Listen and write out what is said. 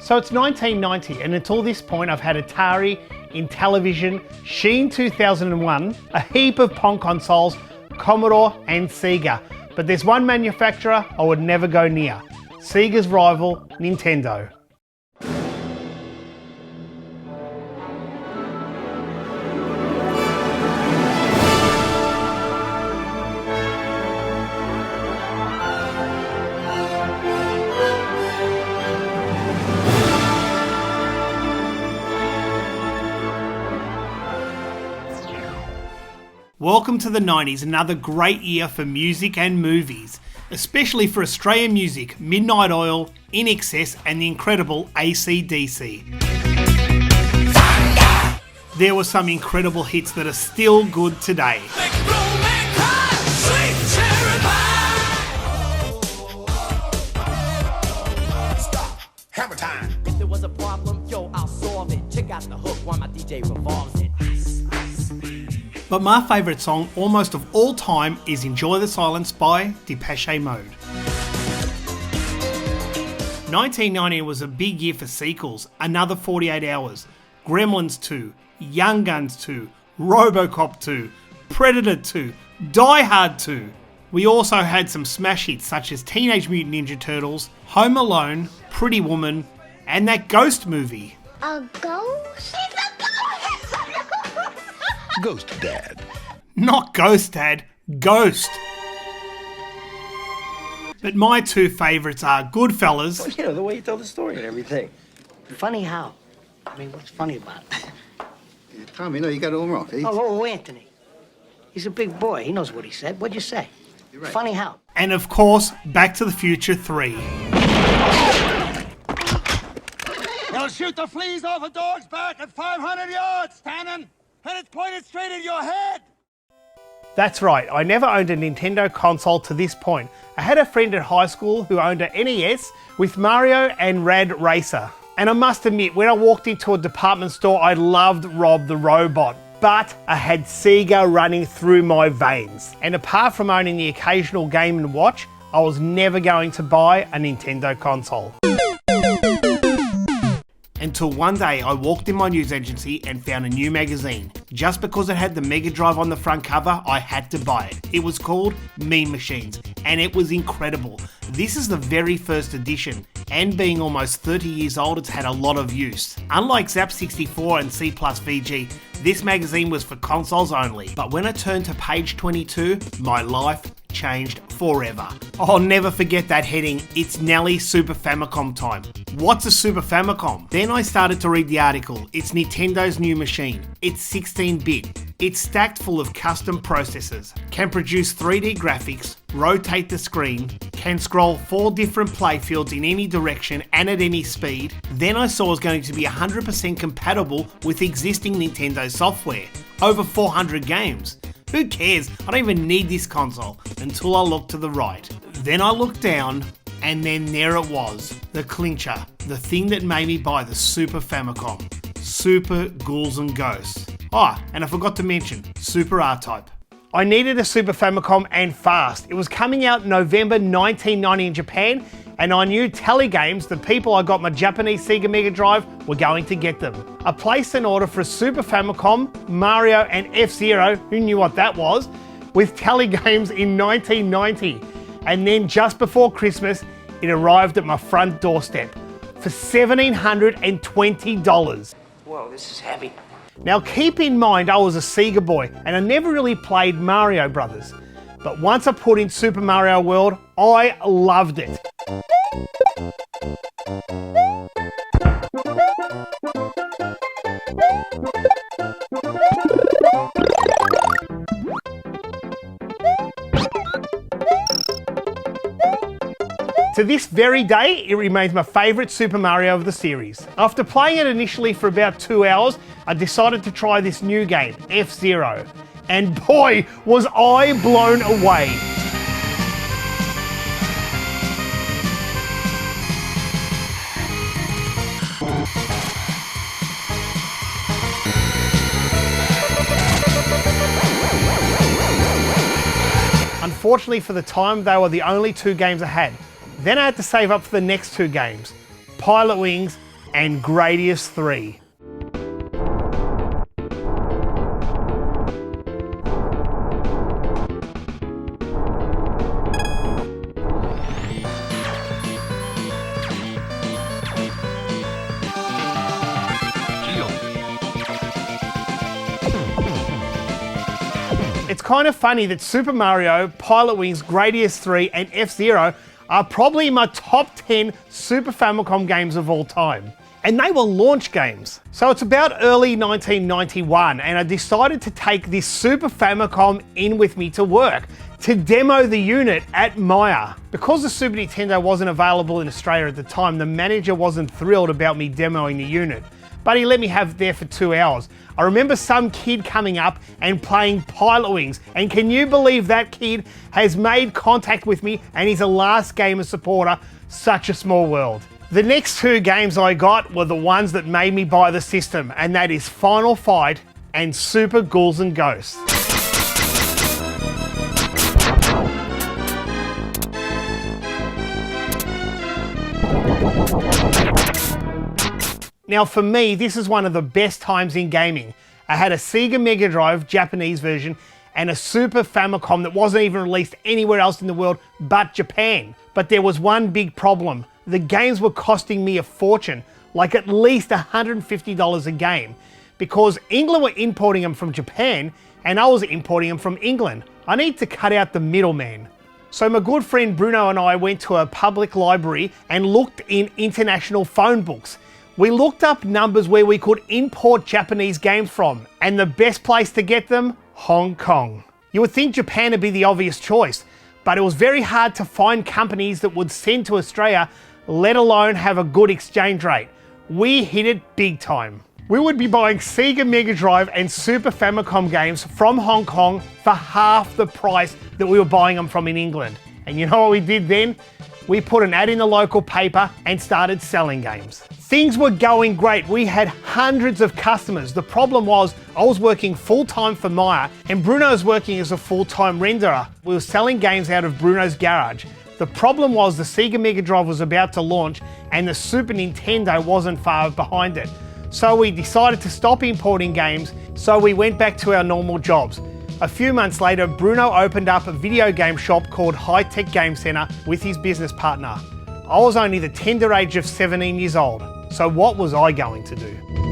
So it's 1990, and until this point I've had Atari, Intellivision, Sheen 2001, a heap of Pong consoles, Commodore and Sega. But there's one manufacturer I would never go near, Sega's rival, Nintendo. Welcome to the 90s, another great year for music and movies, especially for Australian music, Midnight Oil, In Excess and the incredible AC/DC. There were some incredible hits that are still good today. Hammer time. If there was a problem, yo, I'll solve it. Check out the hook while my DJ revolves it. But my favourite song almost of all time is Enjoy the Silence by Depeche Mode. 1990 was a big year for sequels, Another 48 Hours, Gremlins 2, Young Guns 2, Robocop 2, Predator 2, Die Hard 2. We also had some smash hits such as Teenage Mutant Ninja Turtles, Home Alone, Pretty Woman, and that Ghost movie. A ghost? Ghost Dad. Not Ghost Dad, Ghost. But my two favourites are Goodfellas. Well, you know, the way you tell the story and everything. Funny how? I mean, what's funny about it? Yeah, Tommy, no, you got it all wrong. Anthony. He's a big boy. He knows what he said. What'd you say? You're right. Funny how? And of course, Back to the Future 3. They'll shoot the fleas off a dog's back at 500 yards, Tannen, and it's pointed straight at your head. That's right, I never owned a Nintendo console to this point. I had a friend at high school who owned an NES with Mario and Rad Racer. And I must admit, when I walked into a department store, I loved Rob the Robot. But I had Sega running through my veins. And apart from owning the occasional Game & Watch, I was never going to buy a Nintendo console. Until one day I walked in my news agency and found a new magazine. Just because it had the Mega Drive on the front cover, I had to buy it. It was called Mean Machines, and it was incredible. This is the very first edition, and being almost 30 years old, it's had a lot of use. Unlike Zap64 and C Plus VG, this magazine was for consoles only. But when I turned to page 22, my life changed forever. I'll never forget that heading, It's Nelly Super Famicom time. What's a Super Famicom? Then I started to read the article. It's Nintendo's new machine. It's 16-bit. It's stacked full of custom processors, can produce 3D graphics, rotate the screen, can scroll 4 different playfields in any direction and at any speed. Then I saw it was going to be 100% compatible with existing Nintendo software. Over 400 games. Who cares? I don't even need this console until I looked to the right. Then I looked down, and then there it was. The clincher. The thing that made me buy the Super Famicom. Super Ghouls and Ghosts. And I forgot to mention, Super R-Type. I needed a Super Famicom and fast. It was coming out November 1990 in Japan, and I knew Telegames, the people I got my Japanese Sega Mega Drive, were going to get them. I placed an order for a Super Famicom, Mario and F-Zero, who knew what that was, with Telegames in 1990. And then just before Christmas, it arrived at my front doorstep for $1,720. Whoa, this is heavy. Now keep in mind I was a Sega boy and I never really played Mario Brothers. But once I put in Super Mario World, I loved it. To this very day, it remains my favourite Super Mario of the series. After playing it initially for about 2 hours, I decided to try this new game, F-Zero. And boy, was I blown away. Unfortunately for the time, they were the only 2 games I had. Then I had to save up for the next 2 games, Pilot Wings and Gradius 3. It's kind of funny that Super Mario, Pilot Wings, Gradius 3 and F-Zero are probably my top 10 Super Famicom games of all time. And they were launch games. So it's about early 1991 and I decided to take this Super Famicom in with me to work to demo the unit at Myer. Because the Super Nintendo wasn't available in Australia at the time, the manager wasn't thrilled about me demoing the unit, but he let me have it there for 2 hours. I remember some kid coming up and playing Pilot Wings, and can you believe that kid has made contact with me and he's a Last Gamer supporter? Such a small world. The next 2 games I got were the ones that made me buy the system, and that is Final Fight and Super Ghouls and Ghosts. Now for me, this is one of the best times in gaming. I had a Sega Mega Drive, Japanese version, and a Super Famicom that wasn't even released anywhere else in the world but Japan. But there was one big problem. The games were costing me a fortune, like at least $150 a game, because England were importing them from Japan and I was importing them from England. I need to cut out the middleman. So my good friend Bruno and I went to a public library and looked in international phone books. We looked up numbers where we could import Japanese games from, and the best place to get them? Hong Kong. You would think Japan would be the obvious choice, but it was very hard to find companies that would send to Australia, let alone have a good exchange rate. We hit it big time. We would be buying Sega Mega Drive and Super Famicom games from Hong Kong for half the price that we were buying them from in England. And you know what we did then? We put an ad in the local paper and started selling games. Things were going great. We had hundreds of customers. The problem was I was working full-time for Myer and Bruno's working as a full-time renderer. We were selling games out of Bruno's garage. The problem was the Sega Mega Drive was about to launch and the Super Nintendo wasn't far behind it. So we decided to stop importing games, so we went back to our normal jobs. A few months later, Bruno opened up a video game shop called High Tech Game Centre with his business partner. I was only the tender age of 17 years old, so what was I going to do?